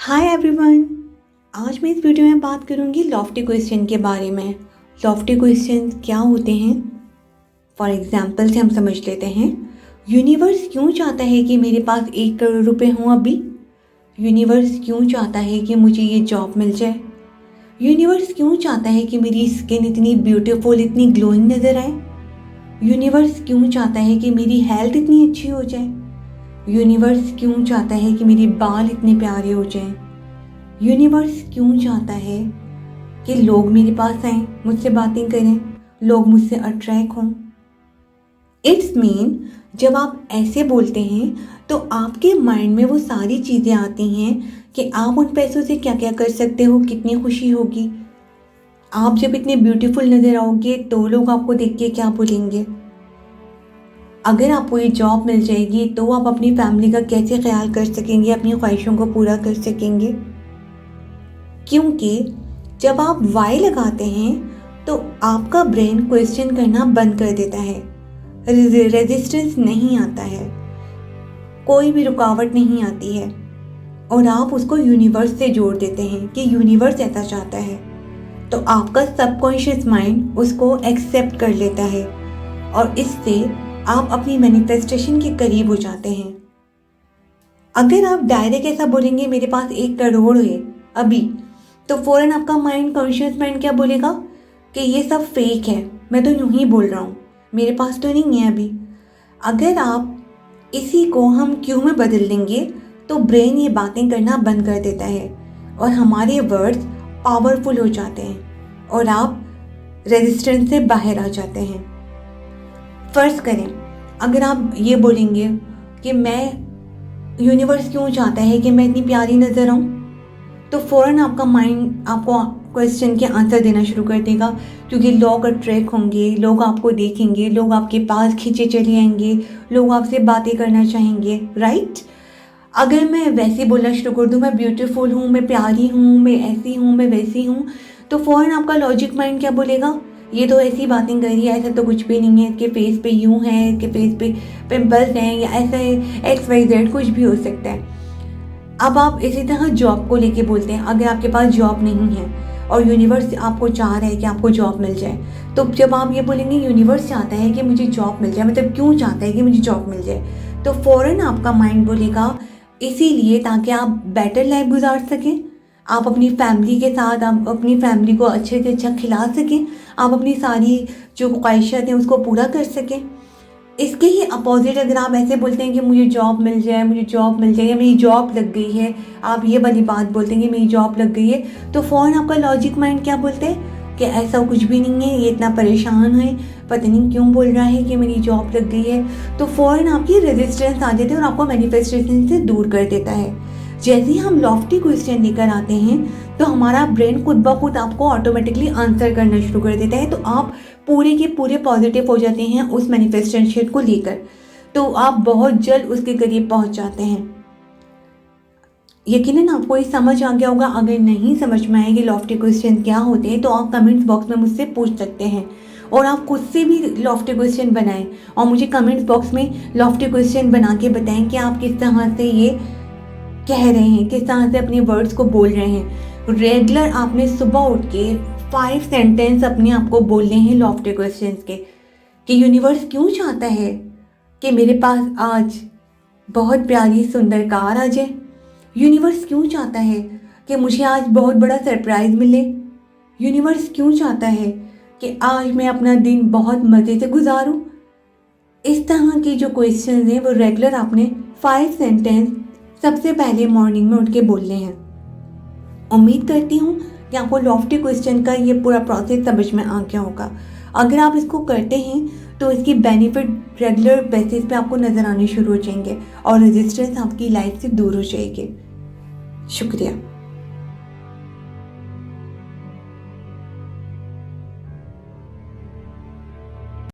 Hi everyone. आज मैं इस वीडियो में बात करूंगी लॉफ्टी क्वेश्चन के बारे में। लॉफ्टी क्वेश्चन क्या होते हैं, फॉर एग्जांपल से हम समझ लेते हैं। यूनिवर्स क्यों चाहता है कि मेरे पास 1 करोड़ रुपए हों अभी? यूनिवर्स क्यों चाहता है कि मुझे ये जॉब मिल जाए? यूनिवर्स क्यों चाहता है कि मेरी स्किन इतनी ब्यूटीफुल, इतनी ग्लोइंग नज़र आए? यूनिवर्स क्यों चाहता है कि मेरी हेल्थ इतनी अच्छी हो जाए? यूनिवर्स क्यों चाहता है कि मेरे बाल इतने प्यारे हो जाएं? यूनिवर्स क्यों चाहता है कि लोग मेरे पास आएं, मुझसे बातें करें, लोग मुझसे अट्रैक्ट हों? इट्स मीन जब आप ऐसे बोलते हैं तो आपके माइंड में वो सारी चीज़ें आती हैं कि आप उन पैसों से क्या क्या कर सकते हो, कितनी खुशी होगी। आप जब इतने ब्यूटीफुल नज़र आओगे तो लोग आपको देख के क्या बोलेंगे? अगर आपको ये जॉब मिल जाएगी तो आप अपनी फैमिली का कैसे ख्याल कर सकेंगे, अपनी ख्वाहिशों को पूरा कर सकेंगे? क्योंकि जब आप वाई लगाते हैं तो आपका ब्रेन क्वेश्चन करना बंद कर देता है, रेजिस्टेंस नहीं आता है, कोई भी रुकावट नहीं आती है और आप उसको यूनिवर्स से जोड़ देते हैं कि यूनिवर्स ऐसा चाहता है। तो आपका सबकॉन्शियस माइंड उसको एक्सेप्ट कर लेता है और इससे आप अपनी मैनिफेस्टेशन के करीब हो जाते हैं। अगर आप डायरेक्ट ऐसा बोलेंगे मेरे पास 1 करोड़ है अभी, तो फ़ौरन आपका माइंड, कॉन्शियस माइंड क्या बोलेगा कि ये सब फेक है, मैं तो यूं ही बोल रहा हूँ, मेरे पास तो नहीं है अभी। अगर आप इसी को हम क्यों में बदल देंगे तो ब्रेन ये बातें करना बंद कर देता है और हमारे वर्ड्स पावरफुल हो जाते हैं और आप रेजिस्टेंस से बाहर आ जाते हैं। फ़र्ज़ करें अगर आप ये बोलेंगे कि यूनिवर्स क्यों चाहता है कि मैं इतनी प्यारी नज़र आऊँ, तो फ़ौरन आपका माइंड आपको क्वेश्चन के आंसर देना शुरू कर देगा, क्योंकि लोग अट्रैक्ट होंगे, लोग आपको देखेंगे, लोग आपके पास खींचे चले आएंगे, लोग आपसे बातें करना चाहेंगे, राइट? अगर मैं वैसे बोलना शुरू कर दूँ, मैं ब्यूटीफुल हूँ, मैं प्यारी हूँ, मैं ऐसी हूँ, मैं वैसी हूँ, तो फ़ौरन आपका लॉजिक माइंड क्या बोलेगा? ये तो ऐसी बातें कर रही है, ऐसा तो कुछ भी नहीं है, इसके फेस पे यूँ है, इसके फेस पे पिंपल्स हैं, या ऐसा है, XYZ कुछ भी हो सकता है। अब आप इसी तरह जॉब को लेके बोलते हैं। अगर आपके पास जॉब नहीं है और यूनिवर्स आपको चाह रहा है कि आपको जॉब मिल जाए, तो जब आप ये बोलेंगे यूनिवर्स चाहता है कि मुझे जॉब मिल जाए, मतलब क्यों चाहता है कि मुझे जॉब मिल जाए, तो फ़ौरन आपका माइंड बोलेगा इसीलिए ताकि आप बेटर लाइफ गुजार सकें, आप अपनी फैमिली के साथ, आप अपनी फैमिली को अच्छे से अच्छा खिला सकें, आप अपनी सारी जो ख्वाहिशात हैं उसको पूरा कर सकें। इसके ही अपोजिट अगर आप ऐसे बोलते हैं कि मुझे जॉब मिल जाए, मुझे जॉब मिल जाए, या मेरी जॉब लग गई है, आप ये वाली बात बोलते हैं कि मेरी जॉब लग गई है, तो फ़ौरन आपका लॉजिक माइंड क्या बोलते हैं कि ऐसा कुछ भी नहीं है, ये इतना परेशान है, पता नहीं क्यों बोल रहा है कि मेरी जॉब लग गई है। तो फ़ौरन आपकी रेजिस्टेंस आ जाती है और आपको मैनिफेस्टेशन से दूर कर देता है। जैसे ही हम लॉफ्टी क्वेश्चन लेकर आते हैं तो हमारा ब्रेन खुद ब खुद आपको ऑटोमेटिकली आंसर करना शुरू कर देता है, तो आप पूरे के पूरे पॉजिटिव हो जाते हैं उस मैनिफेस्टेशन को लेकर, तो आप बहुत जल्द उसके करीब पहुंच जाते हैं। यकीनन आपको ये समझ आ गया होगा। अगर नहीं समझ में आए कि लॉफ्टी क्वेश्चन क्या होते हैं तो आप कमेंट्स बॉक्स में मुझसे पूछ सकते हैं और आप खुद से भी लॉफ्टी क्वेश्चन बनाएं और मुझे कमेंट्स बॉक्स में लॉफ्टी क्वेश्चन बना के बताएं कि आप किस तरह से ये कह रहे हैं, किस तरह से अपने वर्ड्स को बोल रहे हैं। रेगुलर आपने सुबह उठ के 5 सेंटेंस अपने आप को बोलने हैं लॉफ्टी क्वेश्चंस के, कि यूनिवर्स क्यों चाहता है कि मेरे पास आज बहुत प्यारी सुंदर कार आ जाए? यूनिवर्स क्यों चाहता है कि मुझे आज बहुत बड़ा सरप्राइज मिले? यूनिवर्स क्यों चाहता है कि आज मैं अपना दिन बहुत मज़े से गुजारूं? इस तरह की जो क्वेश्चन हैं वो रेगुलर आपने 5 सेंटेंस सबसे पहले मॉर्निंग में उठ के बोलने हैं। उम्मीद करती हूँ कि आपको लॉफ्टी क्वेश्चन का ये पूरा प्रोसेस समझ में आ गया होगा। अगर आप इसको करते हैं तो इसकी बेनिफिट रेगुलर बेसिस पे आपको नज़र आने शुरू हो जाएंगे और रेजिस्टेंस आपकी लाइफ से दूर हो जाएगी। शुक्रिया।